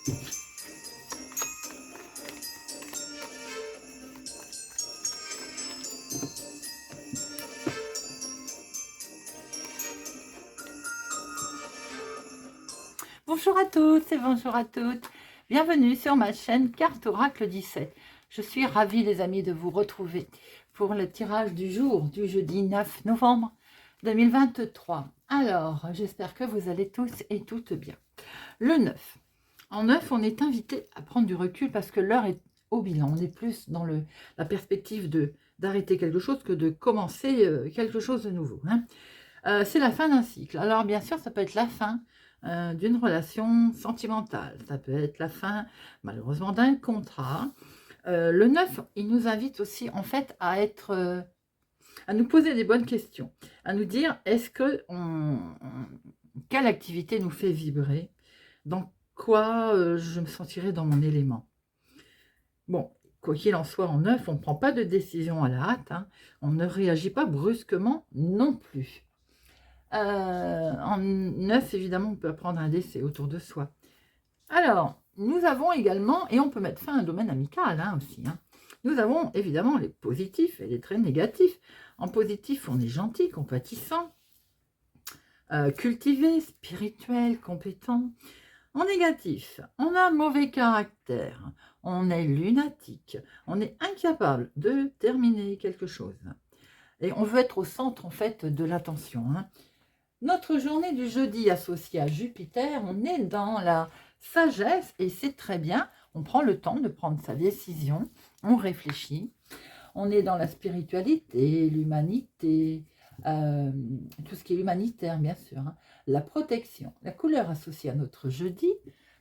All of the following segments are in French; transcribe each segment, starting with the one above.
Bonjour à tous et bonjour à toutes. Bienvenue sur ma chaîne Carte Oracle 17. Je suis ravie les amis de vous retrouver pour le tirage du jour du jeudi 9 novembre 2023. Alors, j'espère que vous allez tous et toutes bien. Le 9. En 9, on est invité à prendre du recul parce que l'heure est au bilan. On est plus dans la perspective d'arrêter quelque chose que de commencer quelque chose de nouveau. C'est la fin d'un cycle. Alors bien sûr, ça peut être la fin d'une relation sentimentale. Ça peut être la fin, malheureusement, d'un contrat. Le 9, il nous invite aussi, en fait, à nous poser des bonnes questions, à nous dire, quelle activité nous fait vibrer, dans quoi je me sentirai dans mon élément. Bon, quoi qu'il en soit, en 9, on ne prend pas de décision à la hâte, on ne réagit pas brusquement non plus. En 9, évidemment, on peut apprendre un décès autour de soi. Alors, nous avons également, et on peut mettre fin à un domaine amical aussi, nous avons évidemment les positifs et les traits négatifs. En positif, on est gentil, compatissant, cultivé, spirituel, compétent. En négatif, on a un mauvais caractère, on est lunatique, on est incapable de terminer quelque chose. Et on veut être au centre, en fait, de l'attention. Notre journée du jeudi associée à Jupiter, on est dans la sagesse et c'est très bien. On prend le temps de prendre sa décision, on réfléchit. On est dans la spiritualité, l'humanité, tout ce qui est humanitaire bien sûr. La protection, la couleur associée à notre jeudi,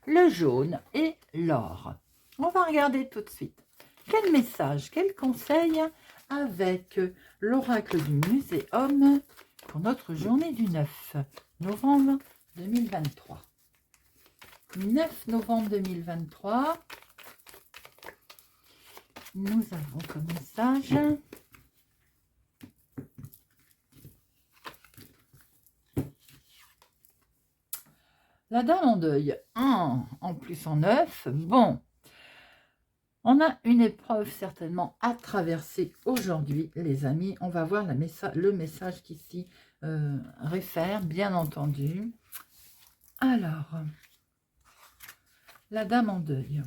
le jaune et l'or. On va regarder tout de suite. Quel message, quel conseil avec l'oracle du Muséum pour notre journée du 9 novembre 2023. 9 novembre 2023, nous avons comme message la dame en deuil. En plus en 9, bon. On a une épreuve certainement à traverser aujourd'hui, les amis. On va voir le message qui s'y réfère, bien entendu. Alors, la dame en deuil.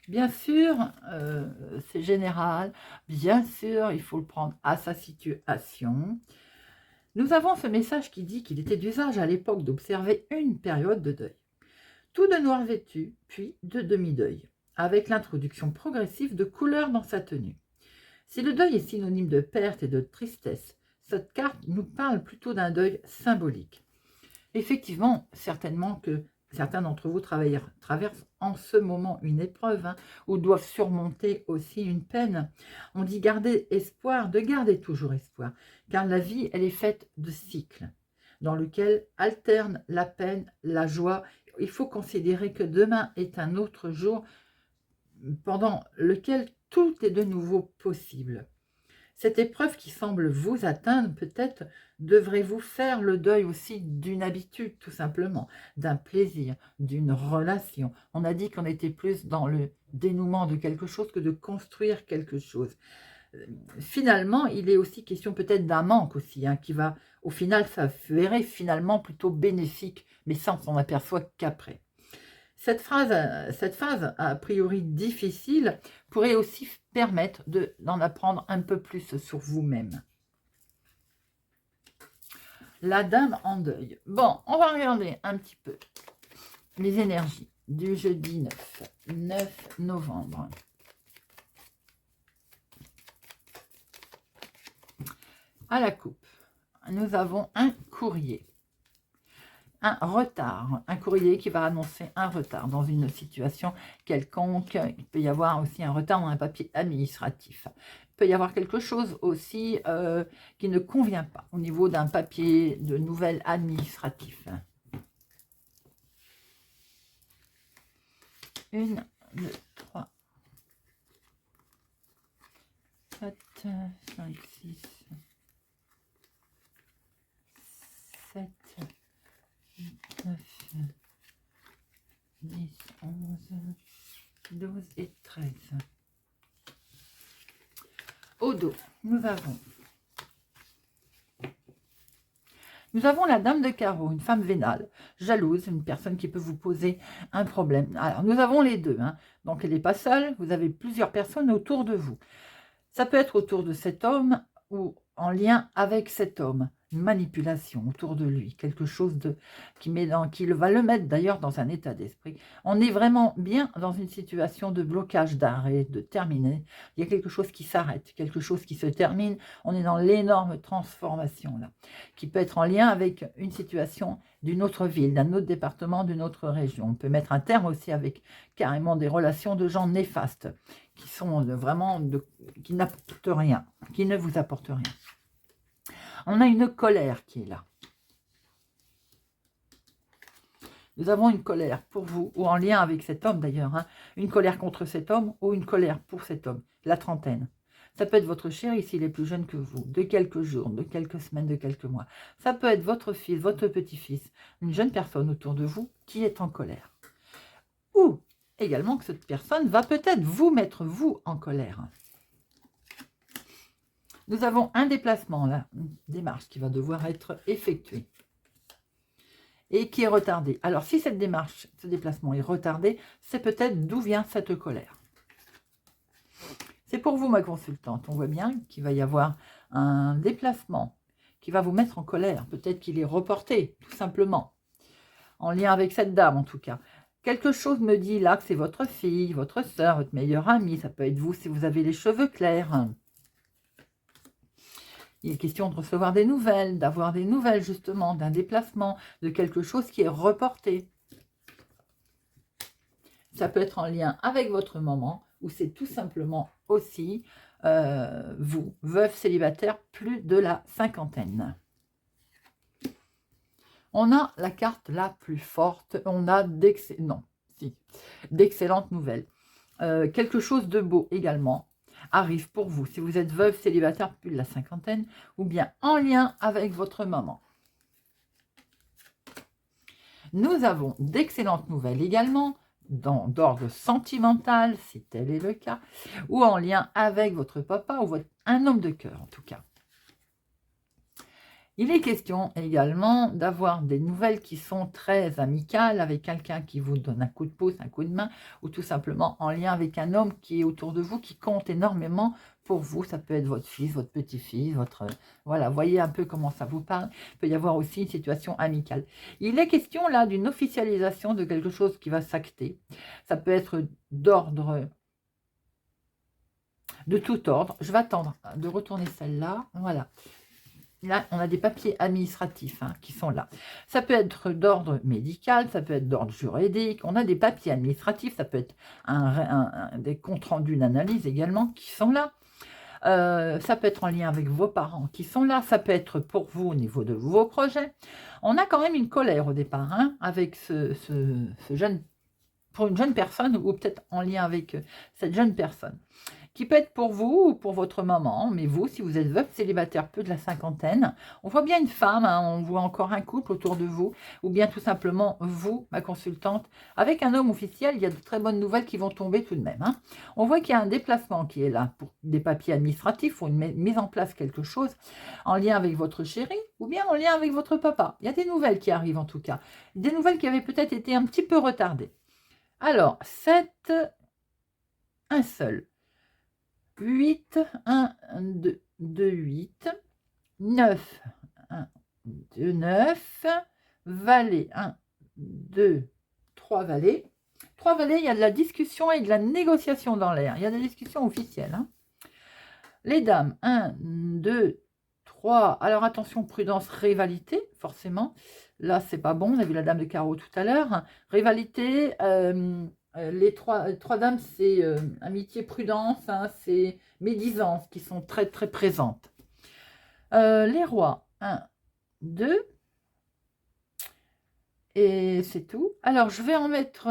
Bien sûr, c'est général. Bien sûr, il faut le prendre à sa situation. Nous avons ce message qui dit qu'il était d'usage à l'époque d'observer une période de deuil. Tout de noir vêtu, puis de demi-deuil, avec l'introduction progressive de couleurs dans sa tenue. Si le deuil est synonyme de perte et de tristesse, cette carte nous parle plutôt d'un deuil symbolique. Effectivement, certainement que certains d'entre vous traversent en ce moment une épreuve ou doivent surmonter aussi une peine. On dit garder espoir, de garder toujours espoir, car la vie, elle est faite de cycles, dans lequel alterne la peine, la joie. Il faut considérer que demain est un autre jour pendant lequel tout est de nouveau possible. Cette épreuve qui semble vous atteindre, peut-être devrez-vous faire le deuil aussi d'une habitude, tout simplement, d'un plaisir, d'une relation. On a dit qu'on était plus dans le dénouement de quelque chose que de construire quelque chose. Finalement, il est aussi question peut-être d'un manque aussi, qui va, au final, s'avérer finalement plutôt bénéfique, mais ça, on s'en aperçoit qu'après. Cette phase, a priori difficile, pourrait aussi permettre d'en apprendre un peu plus sur vous-même. La dame en deuil. Bon, on va regarder un petit peu les énergies du jeudi 9 novembre. À la coupe, nous avons un courrier. Un retard, un courrier qui va annoncer un retard dans une situation quelconque. Il peut y avoir aussi un retard dans un papier administratif. Il peut y avoir quelque chose aussi qui ne convient pas au niveau d'un papier de nouvelles administratif. 1, 2, 3, 4, 5, 6, 7, 9, 12 et 13. Au dos, nous avons la dame de carreau, une femme vénale, jalouse, une personne qui peut vous poser un problème. Alors, nous avons les deux, hein. Donc elle n'est pas seule, vous avez plusieurs personnes autour de vous. Ça peut être autour de cet homme ou en lien avec cet homme. Une manipulation autour de lui, quelque chose qui va le mettre d'ailleurs dans un état d'esprit. On est vraiment bien dans une situation de blocage, d'arrêt, de terminer. Il y a quelque chose qui s'arrête, quelque chose qui se termine. On est dans l'énorme transformation là, qui peut être en lien avec une situation d'une autre ville, d'un autre département, d'une autre région. On peut mettre un terme aussi avec carrément des relations de gens néfastes, qui sont vraiment, qui n'apportent rien, qui ne vous apportent rien. On a une colère qui est là. Nous avons une colère pour vous, ou en lien avec cet homme d'ailleurs, hein, une colère contre cet homme, ou une colère pour cet homme, la trentaine. Ça peut être votre chéri s'il est plus jeune que vous, de quelques jours, de quelques semaines, de quelques mois. Ça peut être votre fils, votre petit-fils, une jeune personne autour de vous qui est en colère. Ou également que cette personne va peut-être vous mettre, vous, en colère. Nous avons un déplacement, là, une démarche qui va devoir être effectuée et qui est retardée. Alors, si cette démarche, ce déplacement est retardé, c'est peut-être d'où vient cette colère. C'est pour vous, ma consultante. On voit bien qu'il va y avoir un déplacement qui va vous mettre en colère. Peut-être qu'il est reporté, tout simplement, en lien avec cette dame, en tout cas. Quelque chose me dit là que c'est votre fille, votre soeur, votre meilleure amie. Ça peut être vous si vous avez les cheveux clairs. Il est question de recevoir des nouvelles, d'avoir des nouvelles justement, d'un déplacement, de quelque chose qui est reporté. Ça peut être en lien avec votre maman, ou c'est tout simplement aussi vous, veuve célibataire, plus de la cinquantaine. On a la carte la plus forte, on a d'excellentes nouvelles. Quelque chose de beau également arrive pour vous, si vous êtes veuve, célibataire, plus de la cinquantaine, ou bien en lien avec votre maman. Nous avons d'excellentes nouvelles également, d'ordre sentimental, si tel est le cas, ou en lien avec votre papa, ou un homme de cœur en tout cas. Il est question également d'avoir des nouvelles qui sont très amicales avec quelqu'un qui vous donne un coup de pouce, un coup de main, ou tout simplement en lien avec un homme qui est autour de vous, qui compte énormément pour vous. Ça peut être votre fils, votre petit-fils, Voilà, voyez un peu comment ça vous parle. Il peut y avoir aussi une situation amicale. Il est question là d'une officialisation de quelque chose qui va s'acter. Ça peut être d'ordre, de tout ordre. Je vais attendre de retourner celle-là. Voilà. Là, on a des papiers administratifs qui sont là. Ça peut être d'ordre médical, ça peut être d'ordre juridique. On a des papiers administratifs, ça peut être des comptes rendus d'analyse également qui sont là. Ça peut être en lien avec vos parents qui sont là. Ça peut être pour vous au niveau de vos projets. On a quand même une colère au départ avec ce jeune, pour une jeune personne ou peut-être en lien avec cette jeune personne, qui peut être pour vous ou pour votre maman, mais vous, si vous êtes veuve, célibataire, peu de la cinquantaine, on voit bien une femme, on voit encore un couple autour de vous, ou bien tout simplement vous, ma consultante, avec un homme officiel. Il y a de très bonnes nouvelles qui vont tomber tout de même. On voit qu'il y a un déplacement qui est là pour des papiers administratifs ou une mise en place quelque chose en lien avec votre chéri, ou bien en lien avec votre papa. Il y a des nouvelles qui arrivent en tout cas, des nouvelles qui avaient peut-être été un petit peu retardées. Alors, 7, un seul. 8, 1, 2, 2, 8, 9, 1, 2, 9, valet, 1, 2, 3 valets. 3 valets, il y a de la discussion et de la négociation dans l'air. Il y a des discussions officielles. Les dames, 1, 2, 3. Alors attention, prudence, rivalité, forcément. Là, c'est pas bon. On a vu la dame de carreau tout à l'heure. Rivalité, les trois dames, c'est amitié, prudence, c'est médisance qui sont très très présentes. Les rois, 1, 2, et c'est tout. Alors, je vais en mettre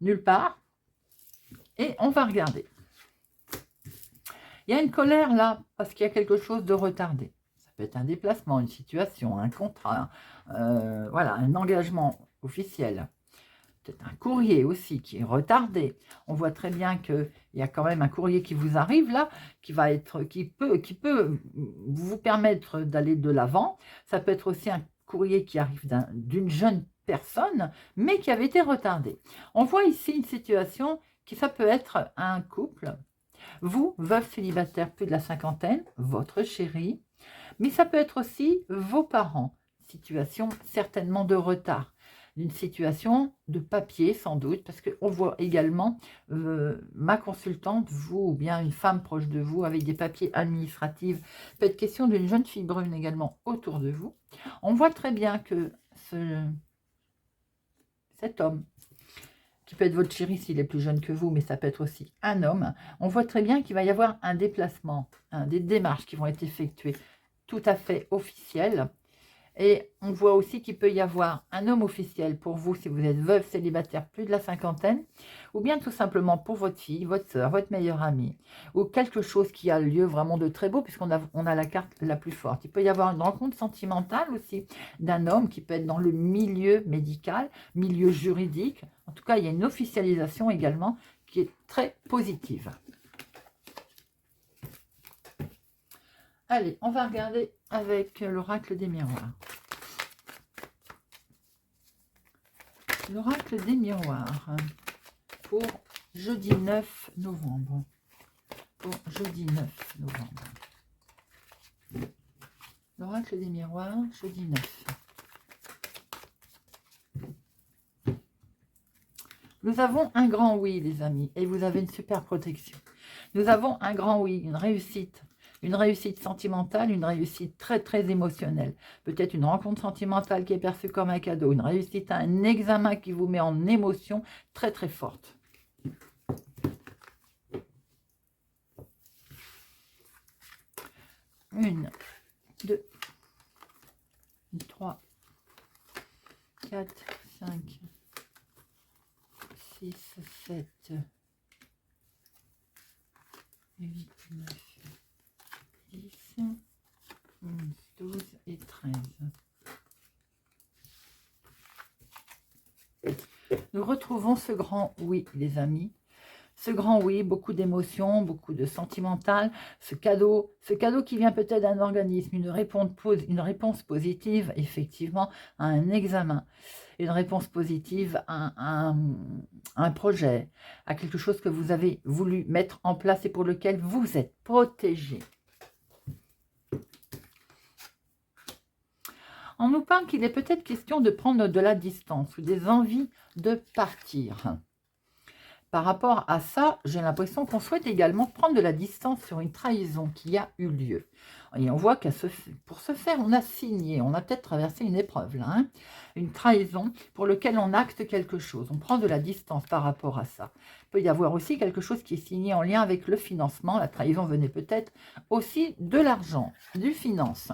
nulle part, et on va regarder. Il y a une colère là, parce qu'il y a quelque chose de retardé. Ça peut être un déplacement, une situation, un contrat, voilà, un engagement officiel. peut-être un courrier aussi qui est retardé. On voit très bien qu'il y a quand même un courrier qui vous arrive là, qui peut vous permettre d'aller de l'avant. Ça peut être aussi un courrier qui arrive d'une jeune personne, mais qui avait été retardé. On voit ici une situation qui ça peut être un couple, vous, veuve célibataire, plus de la cinquantaine, votre chéri, mais ça peut être aussi vos parents, situation certainement de retard, d'une situation de papier sans doute, parce qu'on voit également ma consultante, vous ou bien une femme proche de vous avec des papiers administratifs, peut être question d'une jeune fille brune également autour de vous. On voit très bien que cet homme, qui peut être votre chéri s'il est plus jeune que vous, mais ça peut être aussi un homme, on voit très bien qu'il va y avoir un déplacement, des démarches qui vont être effectuées tout à fait officielles. Et on voit aussi qu'il peut y avoir un homme officiel pour vous si vous êtes veuve, célibataire, plus de la cinquantaine, ou bien tout simplement pour votre fille, votre soeur, votre meilleure amie, ou quelque chose qui a lieu vraiment de très beau, puisqu'on a la carte la plus forte. Il peut y avoir une rencontre sentimentale aussi d'un homme qui peut être dans le milieu médical, milieu juridique. En tout cas, il y a une officialisation également qui est très positive. Allez, on va regarder avec l'oracle des miroirs. L'oracle des miroirs pour jeudi 9 novembre. Pour jeudi 9 novembre. L'oracle des miroirs, jeudi 9. Nous avons un grand oui, les amis, et vous avez une super protection. Nous avons un grand oui, une réussite sentimentale, une réussite très très émotionnelle. Peut-être une rencontre sentimentale qui est perçue comme un cadeau, une réussite à un examen qui vous met en émotion très très forte. Une, deux, 3, 4, 5, 6, 7, 8, 9, 10, 11, 12 et 13. Nous retrouvons ce grand oui, les amis. Ce grand oui, beaucoup d'émotions, beaucoup de sentimental. Ce cadeau qui vient peut-être d'un organisme, une réponse positive, effectivement, à un examen. Une réponse positive à un projet, à quelque chose que vous avez voulu mettre en place et pour lequel vous êtes protégé. On nous parle qu'il est peut-être question de prendre de la distance ou des envies de partir. Par rapport à ça, j'ai l'impression qu'on souhaite également prendre de la distance sur une trahison qui a eu lieu. Et on voit pour ce faire, on a signé, on a peut-être traversé une épreuve là, hein, une trahison pour laquelle on acte quelque chose. On prend de la distance par rapport à ça. Il peut y avoir aussi quelque chose qui est signé en lien avec le financement. La trahison venait peut-être aussi de l'argent, du finance.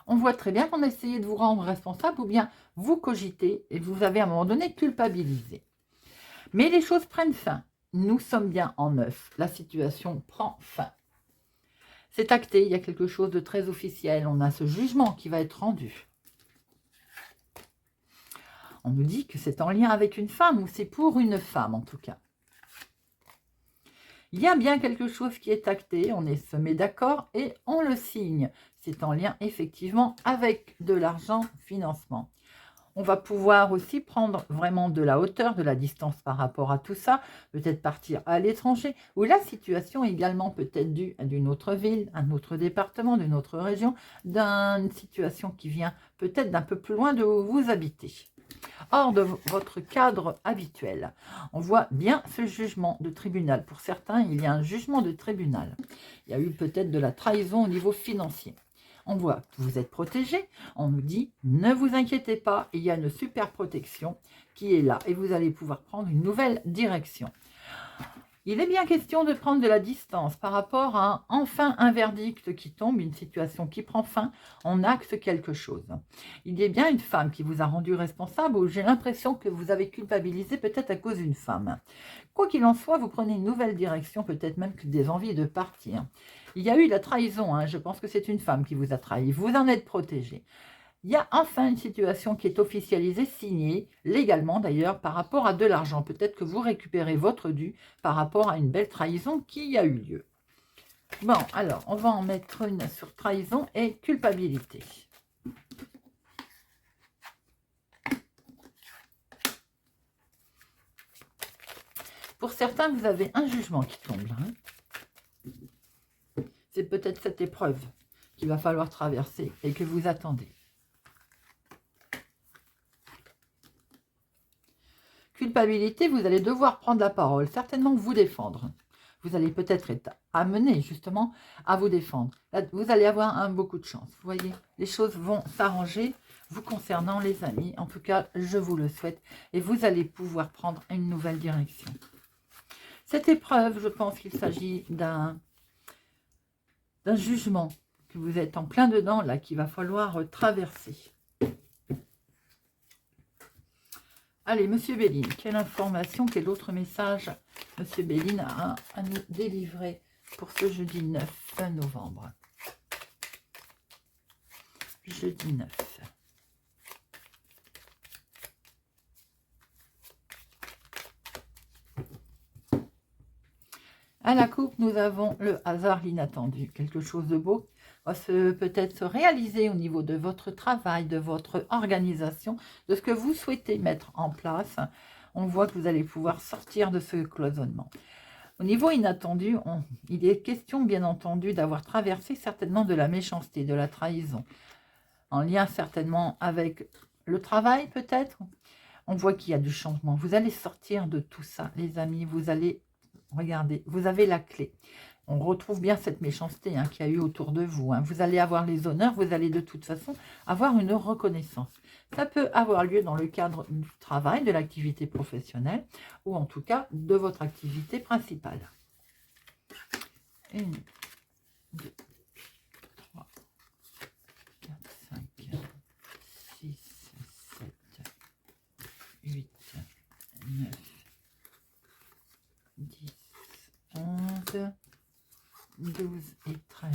On voit très bien qu'on a essayé de vous rendre responsable ou bien vous cogitez et vous avez à un moment donné culpabilisé. Mais les choses prennent fin. Nous sommes bien en neuf. La situation prend fin. C'est acté, il y a quelque chose de très officiel. On a ce jugement qui va être rendu. On nous dit que c'est en lien avec une femme ou c'est pour une femme en tout cas. Il y a bien quelque chose qui est acté, on se met d'accord et on le signe. C'est en lien effectivement avec de l'argent, financement. On va pouvoir aussi prendre vraiment de la hauteur, de la distance par rapport à tout ça, peut-être partir à l'étranger, ou la situation également peut-être due d'une autre ville, un autre département, d'une autre région, d'une situation qui vient peut-être d'un peu plus loin de où vous habitez, hors de votre cadre habituel. On voit bien ce jugement de tribunal. Pour certains, il y a un jugement de tribunal. Il y a eu peut-être de la trahison au niveau financier. On voit que vous êtes protégé, on nous dit ne vous inquiétez pas, il y a une super protection qui est là et vous allez pouvoir prendre une nouvelle direction. Il est bien question de prendre de la distance par rapport à enfin un verdict qui tombe, une situation qui prend fin, on acte quelque chose. Il y a bien une femme qui vous a rendu responsable ou j'ai l'impression que vous avez culpabilisé peut-être à cause d'une femme. Quoi qu'il en soit, vous prenez une nouvelle direction, peut-être même que des envies de partir. Il y a eu la trahison, hein, je pense que c'est une femme qui vous a trahi, vous en êtes protégé. Il y a enfin une situation qui est officialisée, signée, légalement d'ailleurs, par rapport à de l'argent. Peut-être que vous récupérez votre dû par rapport à une belle trahison qui a eu lieu. Bon, alors, on va en mettre une sur trahison et culpabilité. Pour certains, vous avez un jugement qui tombe là. C'est peut-être cette épreuve qu'il va falloir traverser et que vous attendez. Culpabilité, vous allez devoir prendre la parole, certainement vous défendre. Vous allez peut-être être amené justement à vous défendre. Là, vous allez avoir beaucoup de chance. Vous voyez, les choses vont s'arranger vous concernant, les amis. En tout cas, je vous le souhaite. Et vous allez pouvoir prendre une nouvelle direction. Cette épreuve, je pense qu'il s'agit d'un jugement que vous êtes en plein dedans, là, qu'il va falloir traverser. Allez, Monsieur Béline, quelle information, quel autre message Monsieur Béline a à nous délivrer pour ce jeudi 9 novembre. Jeudi 9. À la coupe, nous avons le hasard, l'inattendu. Quelque chose de beau va peut-être se réaliser au niveau de votre travail, de votre organisation, de ce que vous souhaitez mettre en place. On voit que vous allez pouvoir sortir de ce cloisonnement. Au niveau inattendu, il est question, bien entendu, d'avoir traversé certainement de la méchanceté, de la trahison, en lien certainement avec le travail peut-être. On voit qu'il y a du changement. Vous allez sortir de tout ça, les amis. Vous allez... Regardez, vous avez la clé. On retrouve bien cette méchanceté qu'il y a eu autour de vous. Vous allez avoir les honneurs, vous allez de toute façon avoir une reconnaissance. Ça peut avoir lieu dans le cadre du travail, de l'activité professionnelle, ou en tout cas de votre activité principale. 1, 2, 3, 4, 5, 6, 7, 8, 9, 10, 11, 12 et 13.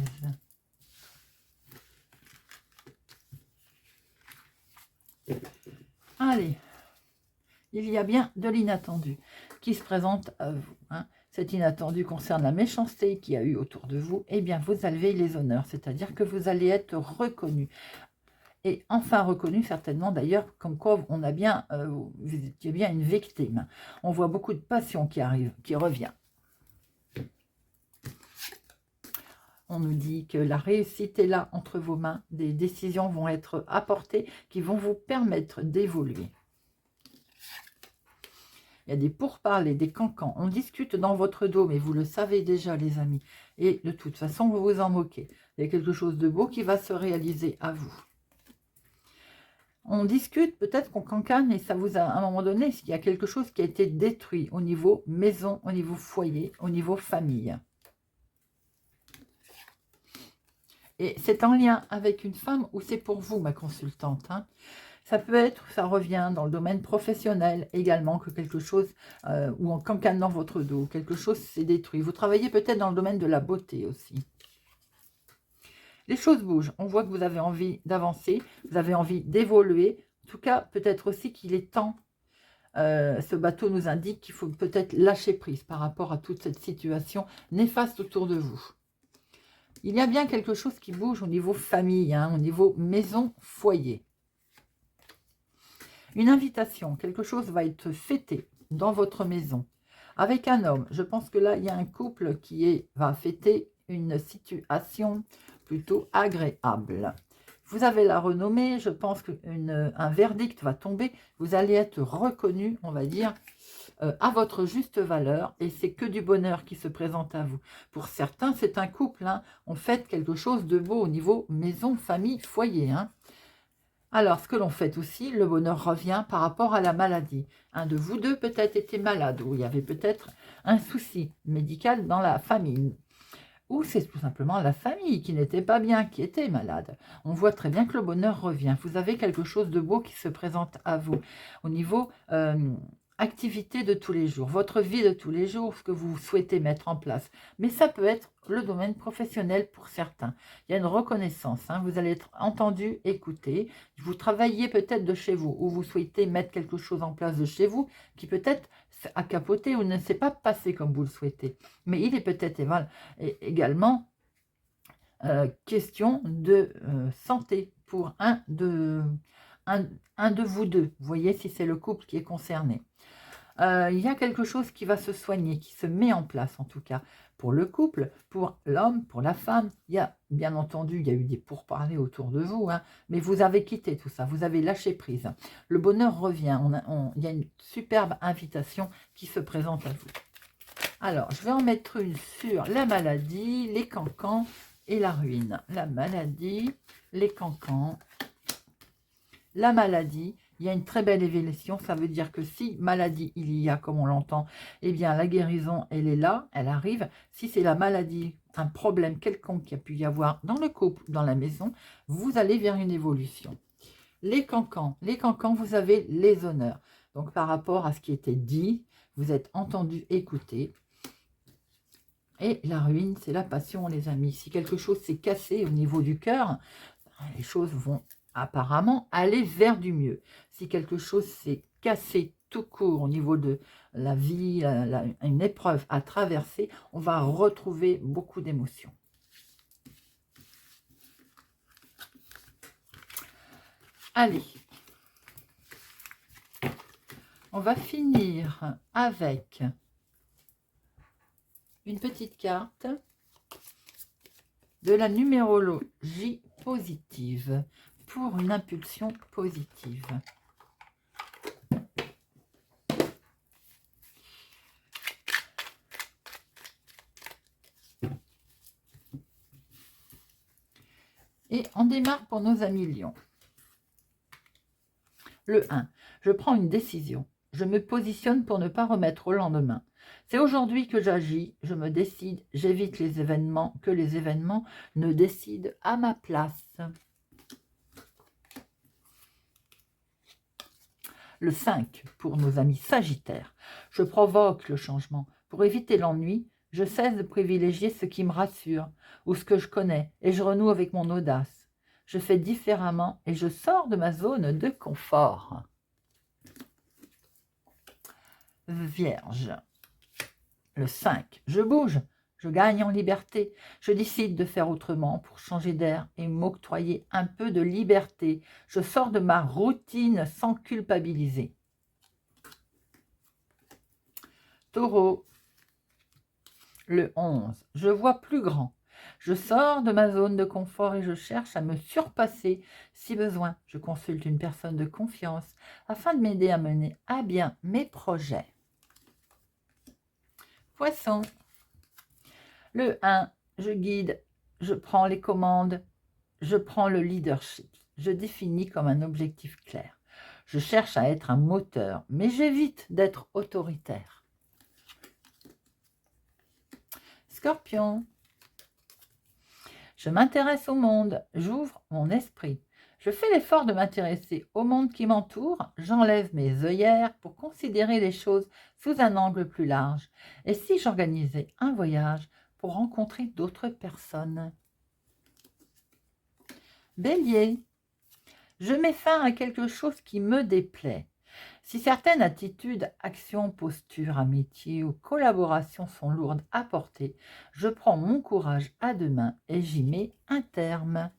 Allez, il y a bien de l'inattendu qui se présente à vous. Cet inattendu concerne la méchanceté qu'il y a eu autour de vous. Eh bien, vous avez les honneurs, c'est-à-dire que vous allez être reconnu. Et enfin reconnu certainement d'ailleurs, comme quoi on a bien, vous étiez bien une victime. On voit beaucoup de passion qui arrive, qui revient. On nous dit que la réussite est là entre vos mains. Des décisions vont être apportées qui vont vous permettre d'évoluer. Il y a des pourparlers, des cancans. On discute dans votre dos, mais vous le savez déjà, les amis. Et de toute façon, vous vous en moquez. Il y a quelque chose de beau qui va se réaliser à vous. On discute, peut-être qu'on cancane, et ça vous a, à un moment donné, s'il y a quelque chose qui a été détruit au niveau maison, au niveau foyer, au niveau famille. Et c'est en lien avec une femme ou c'est pour vous, ma consultante. Ça peut être, ça revient dans le domaine professionnel également, que quelque chose, ou en cancane dans votre dos, quelque chose s'est détruit. Vous travaillez peut-être dans le domaine de la beauté aussi. Les choses bougent. On voit que vous avez envie d'avancer, vous avez envie d'évoluer. En tout cas, peut-être aussi qu'il est temps, ce bateau nous indique qu'il faut peut-être lâcher prise par rapport à toute cette situation néfaste autour de vous. Il y a bien quelque chose qui bouge au niveau famille, au niveau maison, foyer. Une invitation, quelque chose va être fêté dans votre maison. Avec un homme, je pense que là, il y a un couple qui va fêter une situation plutôt agréable. Vous avez la renommée, je pense qu'un verdict va tomber. Vous allez être reconnu, on va dire, à votre juste valeur, et c'est que du bonheur qui se présente à vous. Pour certains, c'est un couple, on fête quelque chose de beau au niveau maison, famille, foyer. Alors, ce que l'on fait aussi, le bonheur revient par rapport à la maladie. Un de vous deux peut-être était malade, ou il y avait peut-être un souci médical dans la famille. Ou c'est tout simplement la famille qui n'était pas bien, qui était malade. On voit très bien que le bonheur revient. Vous avez quelque chose de beau qui se présente à vous. Au niveau activité de tous les jours, votre vie de tous les jours, ce que vous souhaitez mettre en place. Mais ça peut être le domaine professionnel pour certains. Il y a une reconnaissance, hein, vous allez être entendu, écouté. Vous travaillez peut-être de chez vous, ou vous souhaitez mettre quelque chose en place de chez vous, qui peut-être a capoté ou ne s'est pas passé comme vous le souhaitez. Mais il est peut-être également question de santé pour un de vous deux. Vous voyez si c'est le couple qui est concerné. Il y a quelque chose qui va se soigner, qui se met en place en tout cas, pour le couple, pour l'homme, pour la femme. Il y a, bien entendu, il y a eu des pourparlers autour de vous, hein, mais vous avez quitté tout ça, vous avez lâché prise. Le bonheur revient, il y a une superbe invitation qui se présente à vous. Alors, je vais en mettre une sur la maladie, les cancans et la ruine. La maladie, les cancans, la maladie. Il y a une très belle évolution, ça veut dire que si maladie il y a, comme on l'entend, eh bien la guérison, elle est là, elle arrive. Si c'est la maladie, un problème quelconque qu'il y a pu y avoir dans le couple, dans la maison, vous allez vers une évolution. Les cancans, vous avez les honneurs. Donc par rapport à ce qui était dit, vous êtes entendu, écouté. Et la ruine, c'est la passion, les amis. Si quelque chose s'est cassé au niveau du cœur, les choses vont apparemment aller vers du mieux. Si quelque chose s'est cassé tout court au niveau de la vie, une épreuve à traverser, on va retrouver beaucoup d'émotions. Allez, on va finir avec une petite carte de la numérologie positive pour une impulsion positive. Et on démarre pour nos amis lions. Le 1, je prends une décision. Je me positionne pour ne pas remettre au lendemain. C'est aujourd'hui que j'agis, je me décide, j'évite les événements, que les événements ne décident à ma place. Le 5, pour nos amis sagittaires. Je provoque le changement. Pour éviter l'ennui, je cesse de privilégier ce qui me rassure ou ce que je connais et je renoue avec mon audace. Je fais différemment et je sors de ma zone de confort. Vierge. Le 5, je bouge, je gagne en liberté. Je décide de faire autrement pour changer d'air et m'octroyer un peu de liberté. Je sors de ma routine sans culpabiliser. Taureau. Le 11, je vois plus grand. Je sors de ma zone de confort et je cherche à me surpasser. Si besoin, je consulte une personne de confiance afin de m'aider à mener à bien mes projets. Poisson. Le 1, je guide, je prends les commandes, je prends le leadership. Je définis comme un objectif clair. Je cherche à être un moteur, mais j'évite d'être autoritaire. Scorpion. Je m'intéresse au monde, j'ouvre mon esprit. Je fais l'effort de m'intéresser au monde qui m'entoure, j'enlève mes œillères pour considérer les choses sous un angle plus large. Et si j'organisais un voyage pour rencontrer d'autres personnes? Bélier. Je mets fin à quelque chose qui me déplaît. Si certaines attitudes, actions, postures, amitiés ou collaborations sont lourdes à porter, je prends mon courage à deux mains et j'y mets un terme.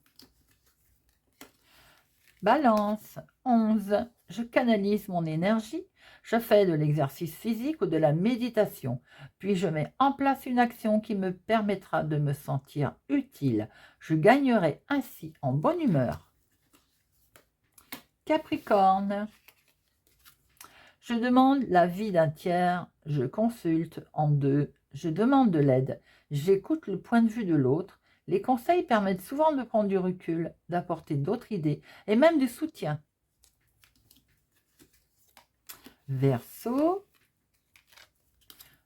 Balance. 11. Je canalise mon énergie, je fais de l'exercice physique ou de la méditation, puis je mets en place une action qui me permettra de me sentir utile. Je gagnerai ainsi en bonne humeur. Capricorne. Je demande l'avis d'un tiers, je consulte en deux, je demande de l'aide, j'écoute le point de vue de l'autre. Les conseils permettent souvent de prendre du recul, d'apporter d'autres idées et même du soutien. Verseau.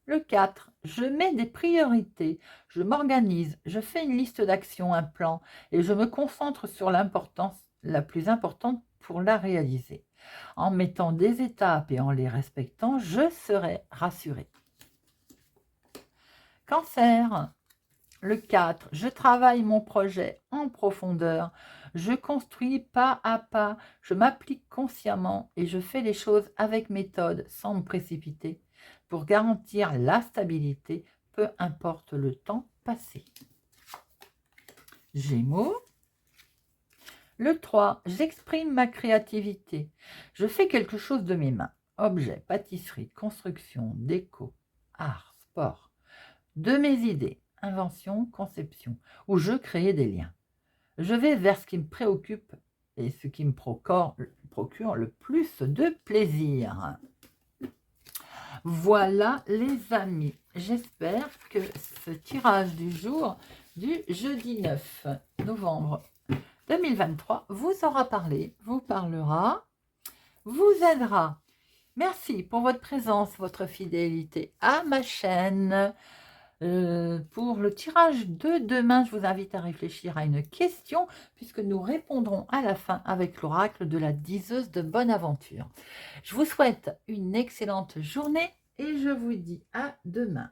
Le 4, je mets des priorités, je m'organise, je fais une liste d'actions, un plan et je me concentre sur l'importance la plus importante pour la réaliser. En mettant des étapes et en les respectant, je serai rassurée. Cancer, le 4, je travaille mon projet en profondeur, je construis pas à pas, je m'applique consciemment et je fais les choses avec méthode sans me précipiter pour garantir la stabilité, peu importe le temps passé. Gémeaux, le 3, j'exprime ma créativité, je fais quelque chose de mes mains, objets, pâtisserie, construction, déco, art, sport, de mes idées, invention, conception, où je crée des liens. Je vais vers ce qui me préoccupe et ce qui me procure le plus de plaisir. Voilà les amis, j'espère que ce tirage du jour du jeudi 9 novembre 2023 vous aura parlé, vous parlera, vous aidera. Merci pour votre présence, votre fidélité à ma chaîne. Pour le tirage de demain, je vous invite à réfléchir à une question puisque nous répondrons à la fin avec l'oracle de la diseuse de bonne aventure. Je vous souhaite une excellente journée et je vous dis à demain.